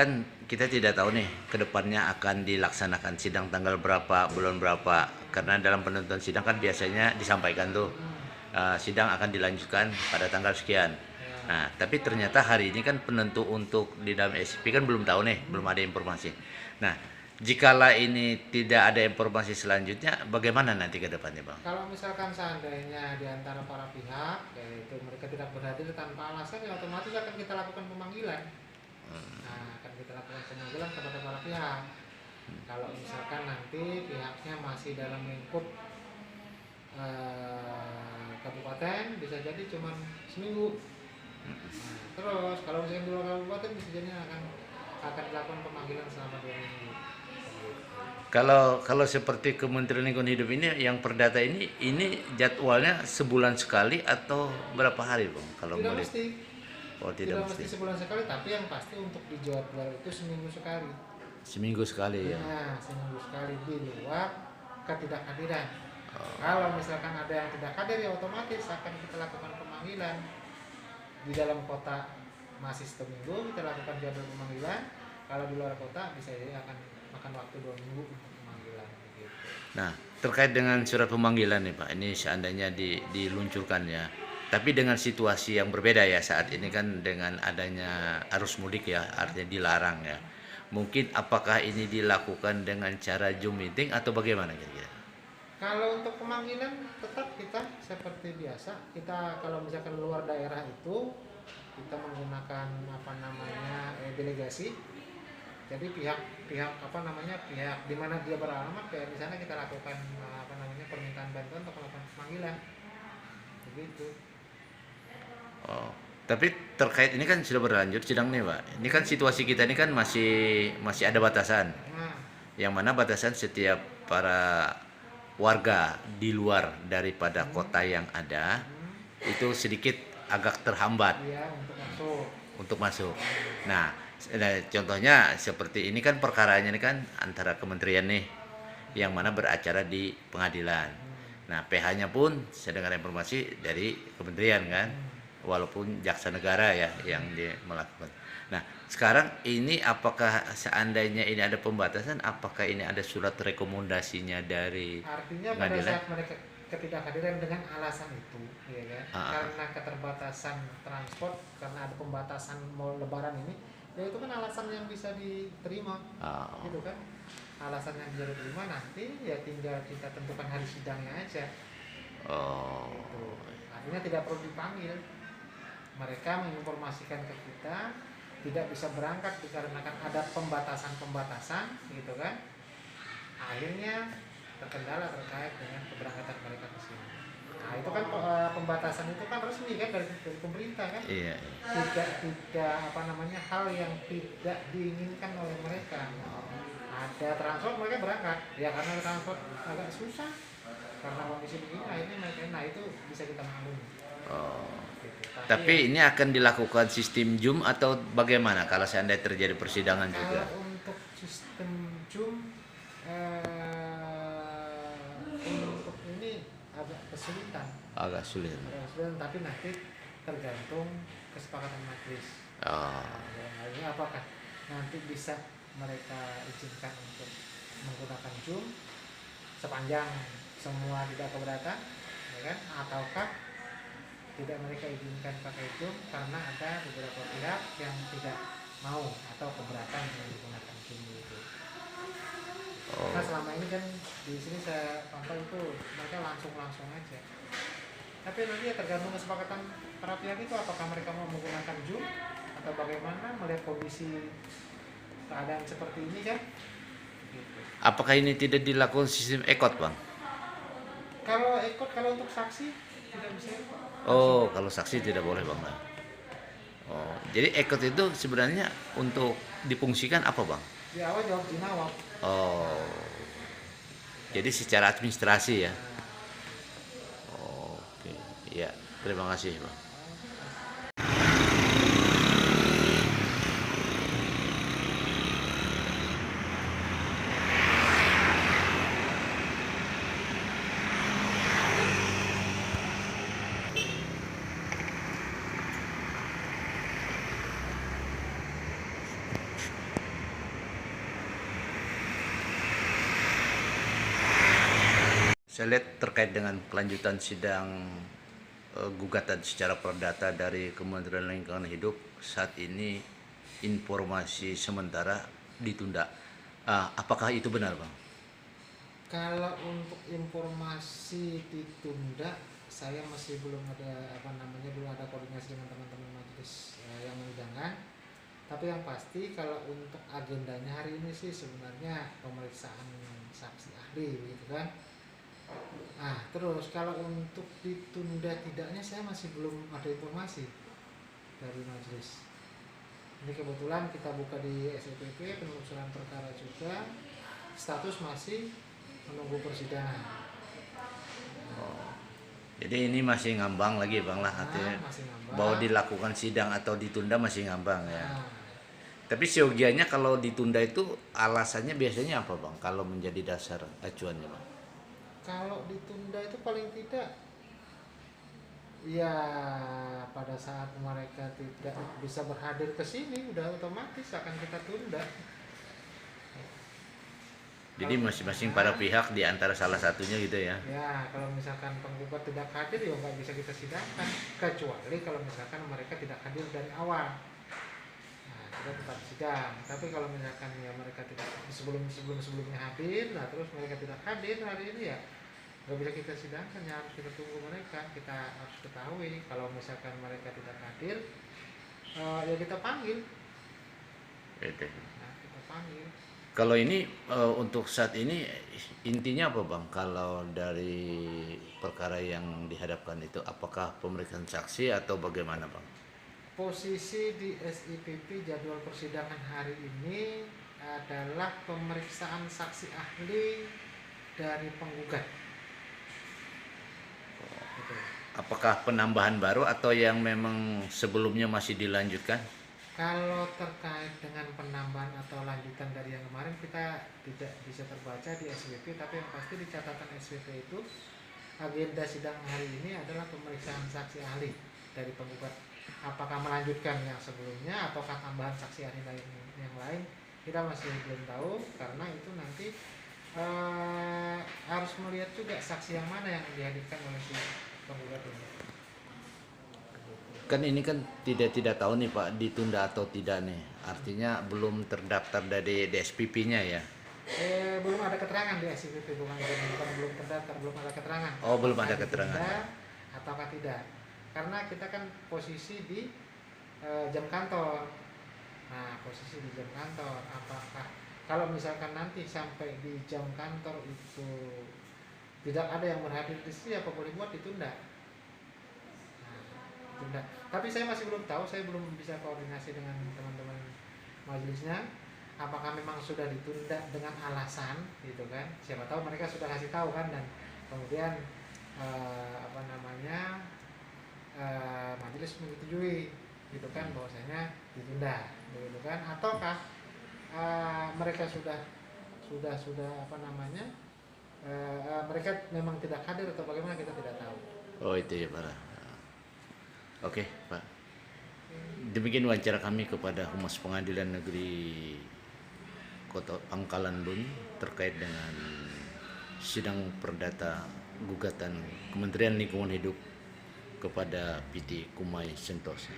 kan kita tidak tahu nih ke depannya akan dilaksanakan sidang tanggal berapa, bulan berapa. Karena dalam penentuan sidang kan biasanya disampaikan tuh sidang akan dilanjutkan pada tanggal sekian. Nah, tapi ternyata hari ini kan penentu untuk di dalam SCP kan belum tahu nih, belum ada informasi. Nah, jikala ini tidak ada informasi selanjutnya, bagaimana nanti ke depannya, Bang? Kalau misalkan seandainya di antara para pihak, yaitu mereka tidak berhadir tanpa alasan, ya otomatis akan kita lakukan pemanggilan. Nah, akan kita lakukan pemanggilan kepada para pihak. Kalau misalkan nanti pihaknya masih dalam lingkup kabupaten, bisa jadi cuma seminggu. Nah, terus kalau misalkan di luar kabupaten, bisa jadi akan dilakukan pemanggilan selama 2 minggu. Kalau seperti Kementerian Lingkungan Hidup ini yang perdata ini jadwalnya sebulan sekali atau berapa hari, Bang? Kalau Tidak boleh. mesti, Oh, tidak tidak mesti mesti. sebulan sekali, tapi yang pasti untuk dijadwal itu seminggu sekali. Seminggu sekali ya. Nah, seminggu sekali di luar ketidakhadiran. Kalau misalkan ada yang tidak hadir, ya otomatis akan kita lakukan pemanggilan. Di dalam kota masih seminggu, kita lakukan jadwal pemanggilan. Kalau di luar kota bisa jadi akan makan waktu 2 minggu untuk pemanggilan. Gitu. Nah, terkait dengan surat pemanggilan nih Pak, ini seandainya diluncurkan ya. Tapi dengan situasi yang berbeda ya saat ini kan dengan adanya arus mudik ya, artinya dilarang ya. Mungkin apakah ini dilakukan dengan cara Zoom meeting atau bagaimana kira-kira? Kalau untuk pemanggilan tetap kita seperti biasa. Kita kalau misalkan luar daerah itu kita menggunakan delegasi. Jadi pihak pihak di mana dia beralamat, ya di sana kita lakukan permintaan bantuan untuk melakukan pemanggilan. Begitu. Oh, tapi terkait ini kan sudah berlanjut sidang nih Pak. Ini kan situasi kita ini kan masih ada batasan. Nah, Yang mana batasan setiap para warga di luar daripada kota yang ada itu sedikit agak terhambat iya untuk masuk. Nah, contohnya seperti ini kan perkaranya ini kan antara kementerian nih yang mana beracara di pengadilan. Nah, PH-nya pun saya dengar informasi dari kementerian kan, walaupun jaksa negara ya yang dia melakukan. Nah, sekarang ini apakah seandainya ini ada pembatasan, apakah ini ada surat rekomendasinya dari Artinya pada pengadilan? saat mereka ketidakhadiran dengan alasan itu, ya kan? Karena keterbatasan transport, karena ada pembatasan mau lebaran ini, ya itu kan alasan yang bisa diterima, gitu kan? Alasan yang bisa diterima, nanti ya tinggal kita tentukan hari sidangnya aja. Oh. Gitu. Artinya tidak perlu dipanggil. Mereka menginformasikan ke kita tidak bisa berangkat dikarenakan ada pembatasan-pembatasan, gitu kan? Akhirnya terkendala terkait dengan keberangkatan mereka ke sini. Nah, itu kan pembatasan itu kan resmi kan dari pemerintah kan? Iya. Tidak hal yang tidak diinginkan oleh mereka. Ada transport mereka berangkat, ya karena transport agak susah karena kondisi begini, akhirnya mereka, nah itu bisa kita maklumi. Oh. Gitu. Tapi ini akan dilakukan sistem Zoom atau bagaimana kalau seandainya terjadi persidangan juga? Kalau untuk sistem Zoom untuk ini agak kesulitan. Agak sulit. Tapi nanti tergantung kesepakatan majelis. Oh. Ini apakah nanti bisa mereka izinkan untuk menggunakan Zoom sepanjang semua tidak keberatan, ya kan? Ataukah tidak mereka izinkan pakai Zoom karena ada beberapa pihak yang tidak mau atau keberatan menggunakan Zoom itu. Oh. Nah, selama ini kan di sini saya pantau itu mereka langsung aja. Tapi nanti ya tergantung kesepakatan para pihak itu, apakah mereka mau menggunakan Zoom atau bagaimana melihat kondisi keadaan seperti ini kan. Gitu. Apakah ini tidak dilakukan sistem ekot, Bang? Kalau untuk saksi tidak bisa. Oh, kalau saksi tidak boleh, Bang. Oh, jadi ekot itu sebenarnya untuk difungsikan apa, Bang? Di awal jawab jinawab. Oh. Jadi secara administrasi ya. Oke. Ya, terima kasih, Bang. Saya lihat terkait dengan kelanjutan sidang gugatan secara perdata dari Kementerian Lingkungan Hidup, saat ini informasi sementara ditunda. Apakah itu benar, Bang? Kalau untuk informasi ditunda, saya masih belum ada belum ada koordinasi dengan teman-teman majelis yang menyidangkan. Tapi yang pasti kalau untuk agendanya hari ini sih sebenarnya pemeriksaan saksi ahli, gitu kan. Terus kalau untuk ditunda tidaknya saya masih belum ada informasi dari majelis. Ini kebetulan kita buka di SEPP penelusuran perkara juga, status masih menunggu persidangan. Jadi ini masih ngambang lagi, Bang, lah artinya Masih ngambang. bahwa dilakukan sidang atau ditunda masih ngambang ya. Nah, Tapi seyogianya kalau ditunda itu alasannya biasanya apa, Bang? Kalau menjadi dasar acuannya, Bang? kalau ditunda itu paling tidak ya pada saat mereka tidak bisa berhadir ke sini udah otomatis akan kita tunda. Jadi masing-masing para pihak di antara salah satunya gitu ya. Ya, kalau misalkan penggugat tidak hadir ya nggak bisa kita sidangkan, kecuali kalau misalkan mereka tidak hadir dari awal. Nah, kita tetap sidang. Tapi kalau misalkan ya mereka tidak sebelumnya hadir, nah terus mereka tidak hadir hari ini ya nggak bisa kita sidangkan, ya harus kita tunggu mereka. Kita harus ketahui kalau misalkan mereka tidak hadir, ya kita panggil. Gitu. Nah, kita panggil. Kalau ini untuk saat ini intinya apa, Bang? Kalau dari perkara yang dihadapkan itu apakah pemeriksaan saksi atau bagaimana, Bang? Posisi di SIPP jadwal persidangan hari ini adalah pemeriksaan saksi ahli dari penggugat. Gitu. Apakah penambahan baru atau yang memang sebelumnya masih dilanjutkan? Kalau terkait dengan penambahan atau lanjutan dari yang kemarin kita tidak bisa terbaca di SWP, tapi yang pasti di catatan SWP itu agenda sidang hari ini adalah pemeriksaan saksi ahli dari penggugat. Apakah melanjutkan yang sebelumnya ataukah tambahan saksi ahli lain yang lain, kita masih belum tahu, karena itu nanti harus melihat juga saksi yang mana yang dihadirkan oleh si penggugat ini. Kan ini kan tidak tahu nih, Pak, ditunda atau tidak nih. Artinya belum terdaftar dari DSPP-nya ya. Belum ada keterangan di SIPP, bukan belum terdaftar, belum ada keterangan. Oh, belum ada Apakah keterangan. ditunda ataukah tidak. Karena kita kan posisi di jam kantor. Nah, posisi di jam kantor, apakah kalau misalkan nanti sampai di jam kantor itu tidak ada yang berhadir di sini, apa boleh buat ditunda. Ditunda. Tapi saya masih belum tahu, saya belum bisa koordinasi dengan teman-teman majelisnya. Apakah memang sudah ditunda dengan alasan, gitu kan? Siapa tahu mereka sudah kasih tahu kan, dan kemudian majelis menyetujui, gitu kan, bahwasanya ditunda, gitu kan? Ataukah mereka sudah mereka memang tidak hadir atau bagaimana, kita tidak tahu. Oh, itu ya, Pak. Oke, Pak. Demikian wawancara kami kepada Humas Pengadilan Negeri Kota Pangkalan Bun terkait dengan sidang perdata gugatan Kementerian Lingkungan Hidup kepada PT Kumai Sentosa.